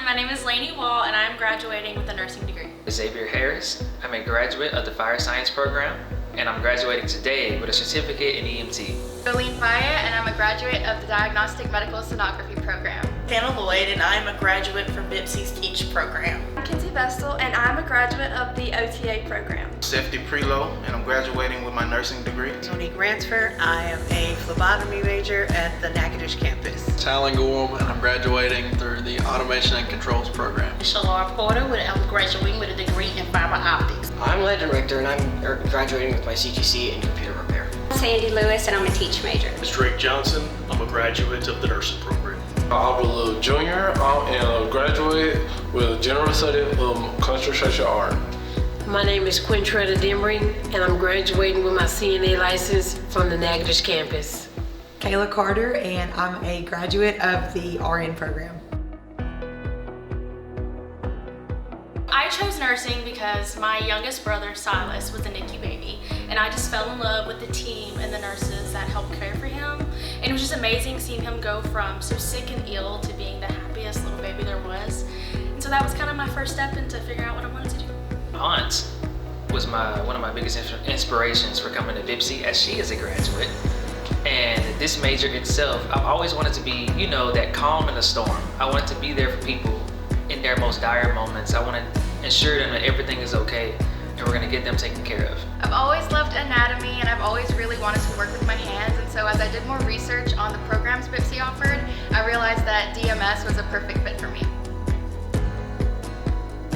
my name is Lainey Wall and I'm graduating with a nursing degree. Xavier Harris. I'm a graduate of the Fire Science program and I'm graduating today with a certificate in EMT. Jolene Faya, and I'm a graduate of the Diagnostic Medical Sonography program. Hannah Lloyd, and I'm a graduate from BPCC's TEACH program. I'm Kinsey Vestal, and I'm a graduate of the OTA program. Stephanie Prelo, and I'm graduating with my nursing degree. Monique Ransford, I am a phlebotomy major at the Natchitoches campus. Tylen Gorham, and I'm graduating through the Automation and Controls program. Shalora Porter, I'm graduating with a degree in fiber optics. I'm Landon Richter, and I'm graduating with my CTC in computer repair. Sandy Lewis, and I'm a TEACH major. It's Drake Johnson. I'm a graduate of the nursing program. Albert Little Jr. I am a graduate with General Study of Construction Art. My name is Quintretta Demry, and I'm graduating with my CNA license from the Natchitoches campus. Kayla Carter, and I'm a graduate of the RN program. I chose nursing because my youngest brother, Silas, was a NICU baby, and I just fell in love with the team and the nurses that helped care for him. And it was just amazing seeing him go from so sick and ill to being the happiest little baby there was. And so that was kind of my first step into figuring out what I wanted to do. My aunt was one of my biggest inspirations for coming to BPCC, as she is a graduate. And this major itself, I've always wanted to be, that calm in the storm. I wanted to be there for people in their most dire moments. I want to ensure them that everything is okay and we're going to get them taken care of. I've always loved anatomy and I've always really wanted to work with my hands, and so as I did more research on the programs BPCC offered, I realized that DMS was a perfect fit for me.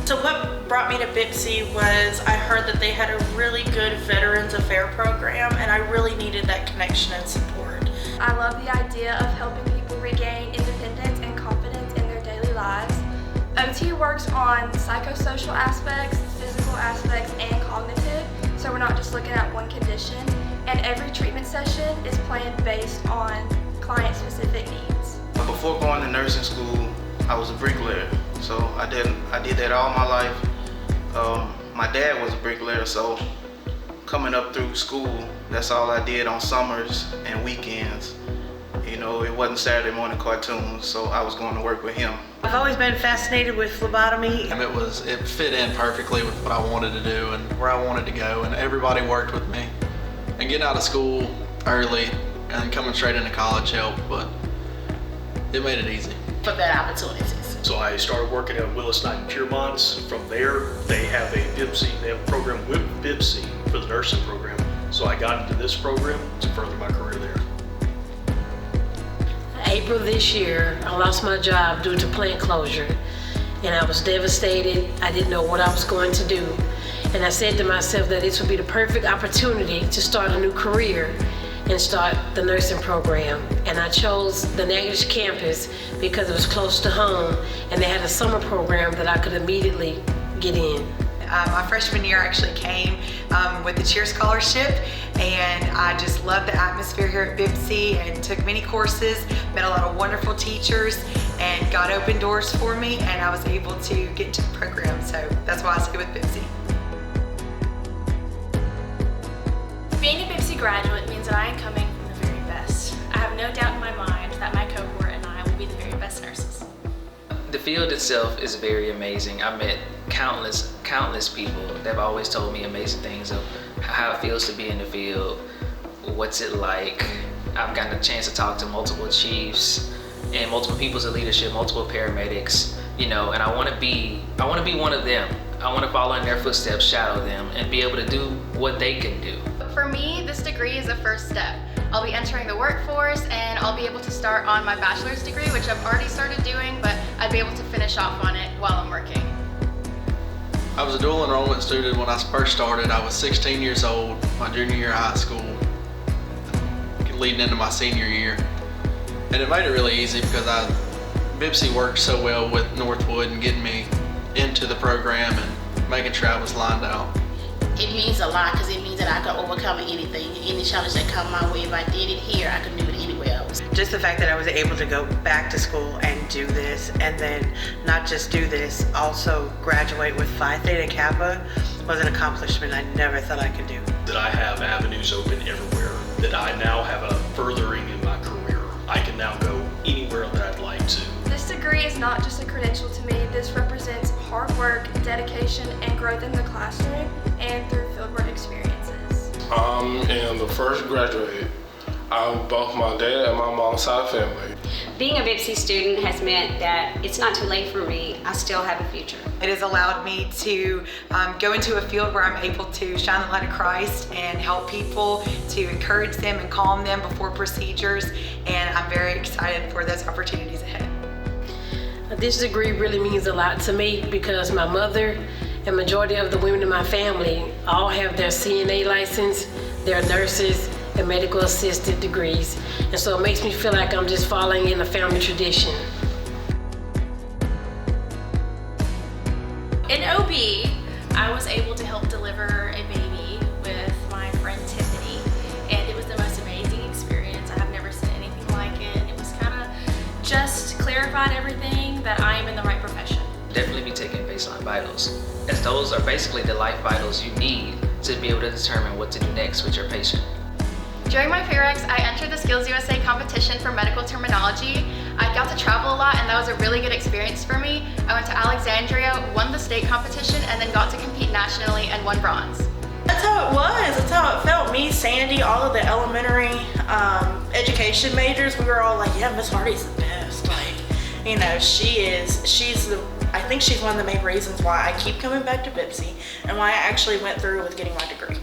So what brought me to BPCC was I heard that they had a really good Veterans Affairs program, and I really needed that connection and support. I love the idea of helping people regain independence and confidence in their daily lives. OT works on psychosocial aspects, physical aspects, and cognitive, so we're not just looking at one condition, and every treatment session is planned based on client-specific needs. Before going to nursing school, I was a bricklayer, so I did that all my life. My dad was a bricklayer, so coming up through school, that's all I did on summers and weekends. It wasn't Saturday morning cartoons, so I was going to work with him. I've always been fascinated with phlebotomy. And it fit in perfectly with what I wanted to do and where I wanted to go, and everybody worked with me. And getting out of school early and coming straight into college helped, but it made it easy. For better opportunities. So I started working at Willis Knight and Piermont's. From there, they have a program with BPCC for the nursing program. So I got into this program to further my career there. April this year, I lost my job due to plant closure, and I was devastated. I didn't know what I was going to do. And I said to myself that this would be the perfect opportunity to start a new career and start the nursing program. And I chose the Natchitoches campus because it was close to home, and they had a summer program that I could immediately get in. My freshman year I actually came with the cheer scholarship, and I just loved the atmosphere here at BPCC and took many courses, met a lot of wonderful teachers, and got open doors for me, and I was able to get into the program, so that's why I stay with BPCC. Being a BPCC graduate means that I am coming from the very best. I have no doubt in my mind that my cohort and I will be the very best nurses. The field itself is very amazing. I met countless people that have always told me amazing things of how it feels to be in the field, what's it like. I've gotten a chance to talk to multiple chiefs and multiple peoples of leadership, multiple paramedics, and I want to be one of them. I want to follow in their footsteps, shadow them, and be able to do what they can do. For me, this degree is a first step. I'll be entering the workforce and I'll be able to start on my bachelor's degree, which I've already started doing, but I'd be able to finish off on it while I'm working. I was a dual enrollment student when I first started. I was 16 years old, my junior year of high school, leading into my senior year. And it made it really easy because BPCC worked so well with Northwood and getting me into the program and making sure I was lined out. It means a lot because it means that I can overcome anything, any challenge that comes my way. If I did it here, I could do it anywhere else. Just the fact that I was able to go back to school and do this, and then not just do this, also graduate with Phi Theta Kappa was an accomplishment I never thought I could do. That I have avenues open everywhere, that I now have a furthering in my career. I can now go anywhere that I'd like to. This degree is not just a credential to me, work, dedication, and growth in the classroom and through fieldwork experiences. I'm in the first graduate. I'm both my dad and my mom's side family. Being a BPCC student has meant that it's not too late for me. I still have a future. It has allowed me to go into a field where I'm able to shine the light of Christ and help people, to encourage them and calm them before procedures, and I'm very excited for those opportunities ahead. This degree really means a lot to me because my mother and majority of the women in my family all have their CNA license, their nurses, and medical assistant degrees. And so it makes me feel like I'm just following in a family tradition. In OB, I was able to help deliver a baby with my friend Tiffany, and it was the most amazing experience. I have never seen anything like it. It was kind of just clarified everything that I am in the right profession. Definitely be taking baseline vitals, as those are basically the life vitals you need to be able to determine what to do next with your patient. During my prereqs, I entered the Skills USA competition for medical terminology. I got to travel a lot, and that was a really good experience for me. I went to Alexandria, won the state competition, and then got to compete nationally and won bronze. That's how it was. That's how it felt. Me, Sandy, all of the elementary education majors, we were all like, yeah, Miss Hardy's the best. Like, you know, I think she's one of the main reasons why I keep coming back to BPCC and why I actually went through with getting my degree.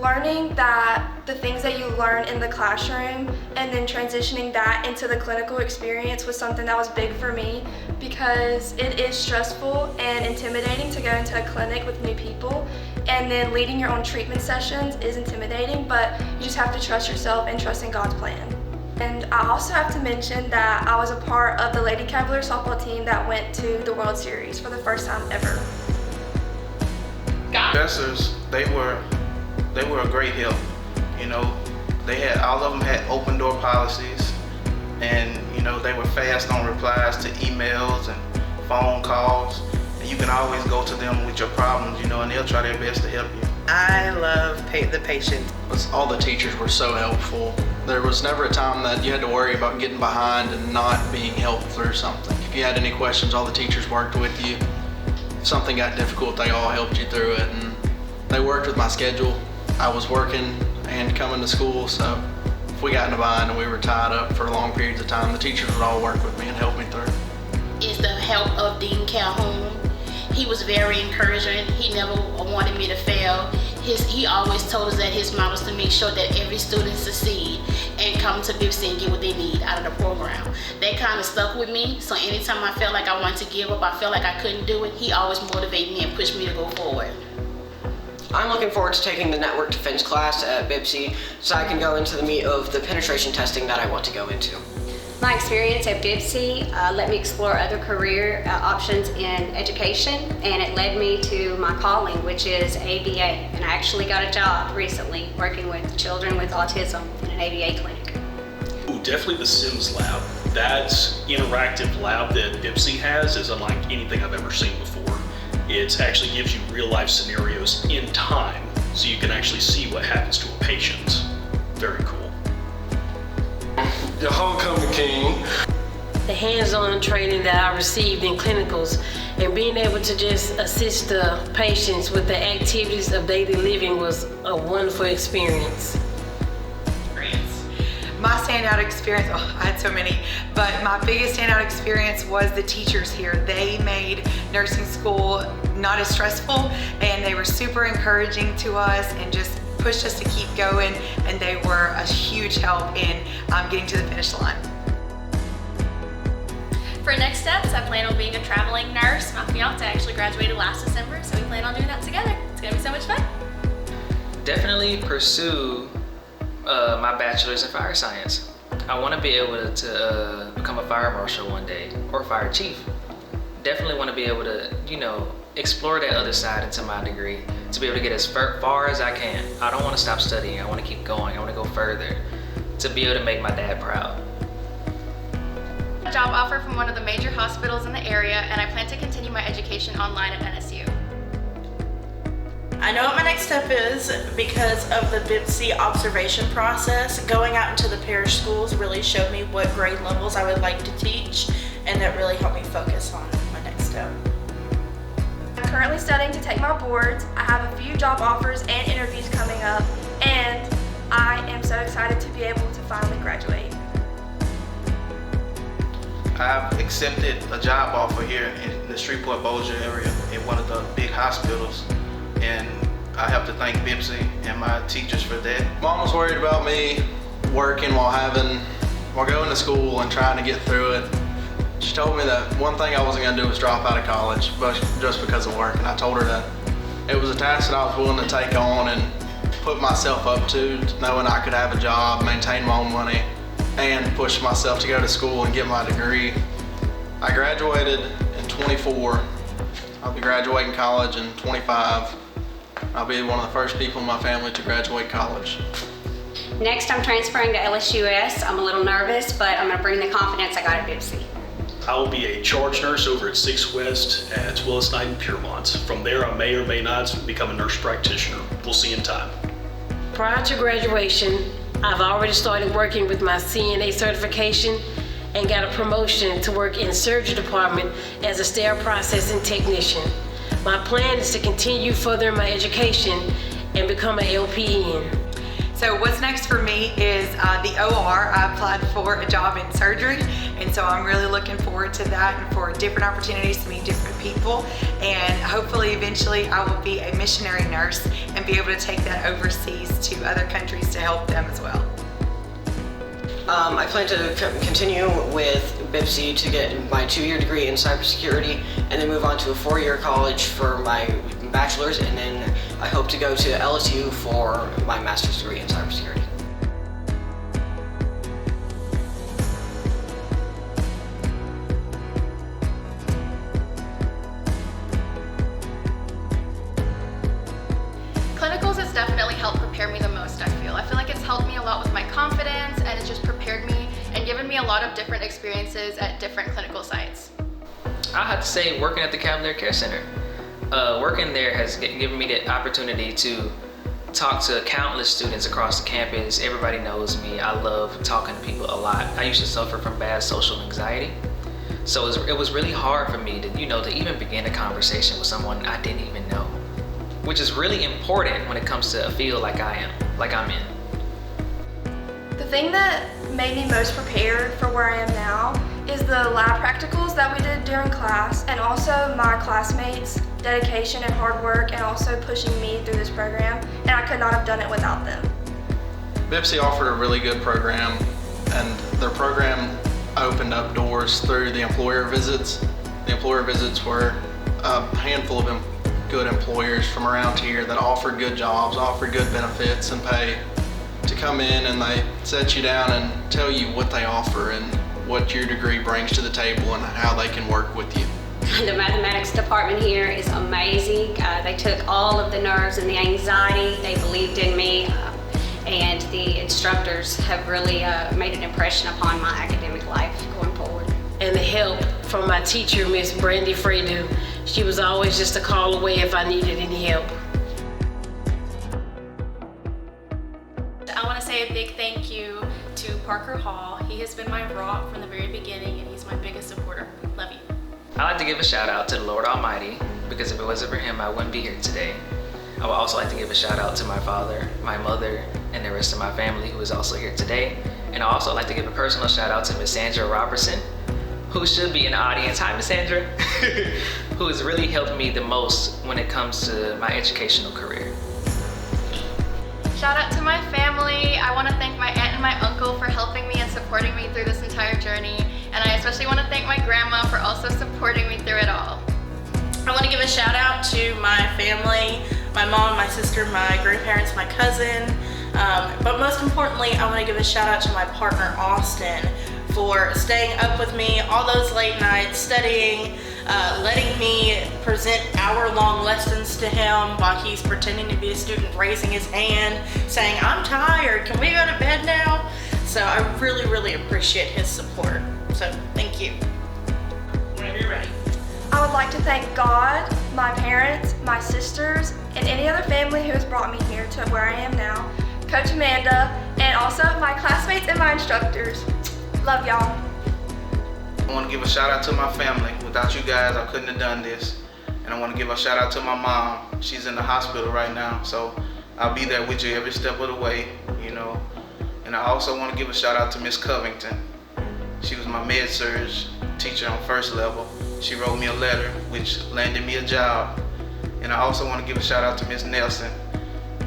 Learning that the things that you learn in the classroom and then transitioning that into the clinical experience was something that was big for me because it is stressful and intimidating to go into a clinic with new people, and then leading your own treatment sessions is intimidating, but you just have to trust yourself and trust in God's plan. And I also have to mention that I was a part of the Lady Cavalier softball team that went to the World Series for the first time ever. Professors, they were a great help. You know, all of them had open door policies, and you know, they were fast on replies to emails and phone calls, and you can always go to them with your problems, you know, and they'll try their best to help you. I love the patients. All the teachers were so helpful. There was never a time that you had to worry about getting behind and not being helped through something. If you had any questions, all the teachers worked with you. If something got difficult, they all helped you through it, and they worked with my schedule. I was working and coming to school, so if we got in a bind and we were tied up for long periods of time, the teachers would all work with me and help me through. Is the help of Dean Calhoun. He was very encouraging. He never wanted me to fail. He always told us that his motto was to make sure that every student succeed and come to BPCC and get what they need out of the program. That kind of stuck with me, so anytime I felt like I wanted to give up, I felt like I couldn't do it, he always motivated me and pushed me to go forward. I'm looking forward to taking the network defense class at BPCC so I can go into the meat of the penetration testing that I want to go into. My experience at BPCC let me explore other career options in education, and it led me to my calling, which is ABA. And I actually got a job recently working with children with autism in an ABA clinic. Ooh, definitely the Sims lab. That interactive lab that BPCC has is unlike anything I've ever seen before. It actually gives you real life scenarios in time, so you can actually see what happens to a patient. Very cool. Your homecoming king. The hands-on training that I received in clinicals and being able to just assist the patients with the activities of daily living was a wonderful experience. My standout experience, I had so many, but my biggest standout experience was the teachers here. They made nursing school not as stressful, and they were super encouraging to us and just pushed us to keep going, and they were a huge help in getting to the finish line. For next steps, I plan on being a traveling nurse. My fiance actually graduated last December, so we plan on doing that together. It's gonna be so much fun. Definitely pursue my bachelor's in fire science. I want to be able to become a fire marshal one day, or fire chief. Definitely want to be able to, you know, explore that other side into my degree, to be able to get as far as I can. I don't want to stop studying. I want to keep going. I want to go further, to be able to make my dad proud. A job offer from one of the major hospitals in the area, and I plan to continue my education online at NSU. I know what my next step is because of the BPCC observation process. Going out into the parish schools really showed me what grade levels I would like to teach, and that really helped me focus on my next step. currently studying to take my boards. I have a few job offers and interviews coming up, and I am so excited to be able to finally graduate. I've accepted a job offer here in the Shreveport-Bossier area in one of the big hospitals, and I have to thank BPCC and my teachers for that. Mom was worried about me working while going to school and trying to get through it. She told me that one thing I wasn't going to do was drop out of college, but just because of work. And I told her that it was a task that I was willing to take on and put myself up to, knowing I could have a job, maintain my own money, and push myself to go to school and get my degree. I graduated in 24. I'll be graduating college in 25. I'll be one of the first people in my family to graduate college. Next, I'm transferring to LSUS. I'm a little nervous, but I'm going to bring the confidence I got at BPCC. I will be a charge nurse over at 6 West at Willis Knight in Piermont. From there, I may or may not become a nurse practitioner. We'll see in time. Prior to graduation, I've already started working with my CNA certification and got a promotion to work in the surgery department as a sterile processing technician. My plan is to continue furthering my education and become an LPN. So what's next for me is the OR. I applied for a job in surgery, and so I'm really looking forward to that and for different opportunities to meet different people, and hopefully eventually I will be a missionary nurse and be able to take that overseas to other countries to help them as well. I plan to continue with BPCC to get my 2-year degree in cybersecurity and then move on to a 4-year college for my bachelor's, and then I hope to go to LSU for my master's degree in cybersecurity. Clinicals has definitely helped prepare me the most, I feel. I feel like it's helped me a lot with my confidence, and it's just prepared me and given me a lot of different experiences at different clinical sites. I have to say, working at the Cavalier Care Center, working there has given me the opportunity to talk to countless students across the campus. Everybody knows me. I love talking to people a lot. I used to suffer from bad social anxiety. So it was really hard for me to, to even begin a conversation with someone I didn't even know, which is really important when it comes to a field like I'm in. The thing that made me most prepared for where I am now is the lab practicals that we did during class, and also my classmates' dedication and hard work, and also pushing me through this program, and I could not have done it without them. BPCC offered a really good program, and their program opened up doors through the employer visits. The employer visits were a handful of good employers from around here that offered good jobs, offered good benefits and pay to come in, and they set you down and tell you what they offer and what your degree brings to the table and how they can work with you. The mathematics department here is amazing. They took all of the nerves and the anxiety. They believed in me, and the instructors have really made an impression upon my academic life going forward. And the help from my teacher, Miss Brandy Fredu. She was always just a call away if I needed any help. I want to say a big thank you to Parker Hall. He has been my rock from the very beginning, and he's my biggest supporter. Love you. I like to give a shout out to the Lord Almighty, because if it wasn't for him, I wouldn't be here today. I would also like to give a shout out to my father, my mother, and the rest of my family who is also here today. And I also like to give a personal shout out to Miss Sandra Robertson, who should be in the audience. Hi, Miss Sandra, who has really helped me the most when it comes to my educational career. Shout out to my family. I want to thank my aunt and my uncle for helping me and supporting me through this entire journey. And I especially want to thank my grandma for also supporting me through it all. I want to give a shout out to my family, my mom, my sister, my grandparents, my cousin. But most importantly, I want to give a shout out to my partner, Austin, for staying up with me all those late nights, studying, letting me present hour-long lessons to him while he's pretending to be a student, raising his hand, saying, "I'm tired, can we go to bed now?" So I really, really appreciate his support. So thank you. Whenever you're ready. I would like to thank God, my parents, my sisters, and any other family who has brought me here to where I am now, Coach Amanda, and also my classmates and my instructors. Love y'all. I want to give a shout out to my family. Without you guys, I couldn't have done this. And I want to give a shout out to my mom. She's in the hospital right now, so I'll be there with you every step of the way, you know. And I also want to give a shout out to Miss Covington. She was my med-surg teacher on first level. She wrote me a letter, which landed me a job. And I also want to give a shout out to Miss Nelson.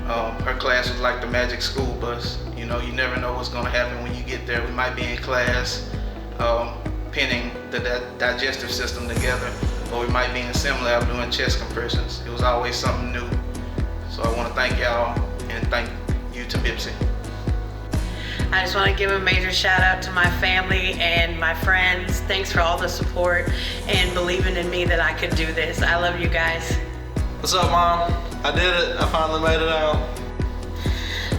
Her class was like the magic school bus. You know, you never know what's going to happen when you get there. We might be in class pinning the digestive system together, or we might be in sim lab doing chest compressions. It was always something new. So I want to thank y'all and thank you to BPCC. I just want to give a major shout out to my family and my friends. Thanks for all the support and believing in me that I could do this. I love you guys. What's up, Mom? I did it. I finally made it out.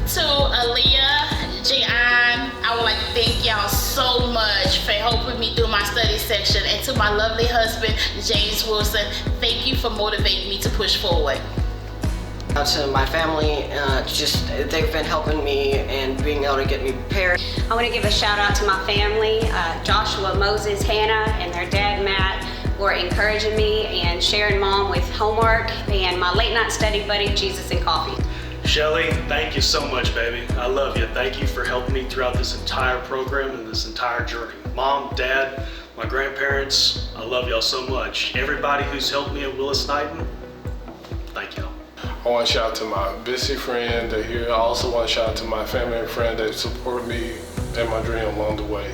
To Aaliyah, J.I., I would like to thank y'all so much for helping me through my study section. And to my lovely husband, James Wilson, thank you for motivating me to push forward. To my family, they've been helping me and being able to get me prepared. I want to give a shout out to my family, Joshua, Moses, Hannah, and their dad, Matt, were encouraging me and sharing Mom with homework, and my late night study buddy, Jesus and Coffee. Shelly, thank you so much, baby. I love you. Thank you for helping me throughout this entire program and this entire journey. Mom, Dad, my grandparents, I love y'all so much. Everybody who's helped me at Willis-Knighton, thank y'all. I want to shout out to my BPCC friend that here. I also want to shout out to my family and friends that support me and my dream along the way.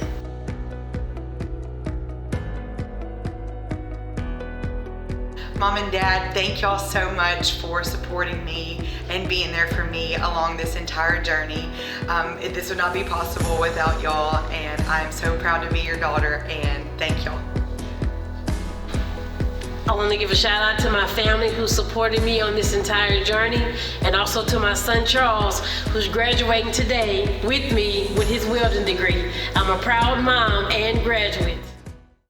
Mom and Dad, thank y'all so much for supporting me and being there for me along this entire journey. This would not be possible without y'all, and I'm so proud to be your daughter, and thank y'all. I want to give a shout out to my family who supported me on this entire journey, and also to my son Charles, who's graduating today with me with his welding degree. I'm a proud mom and graduate.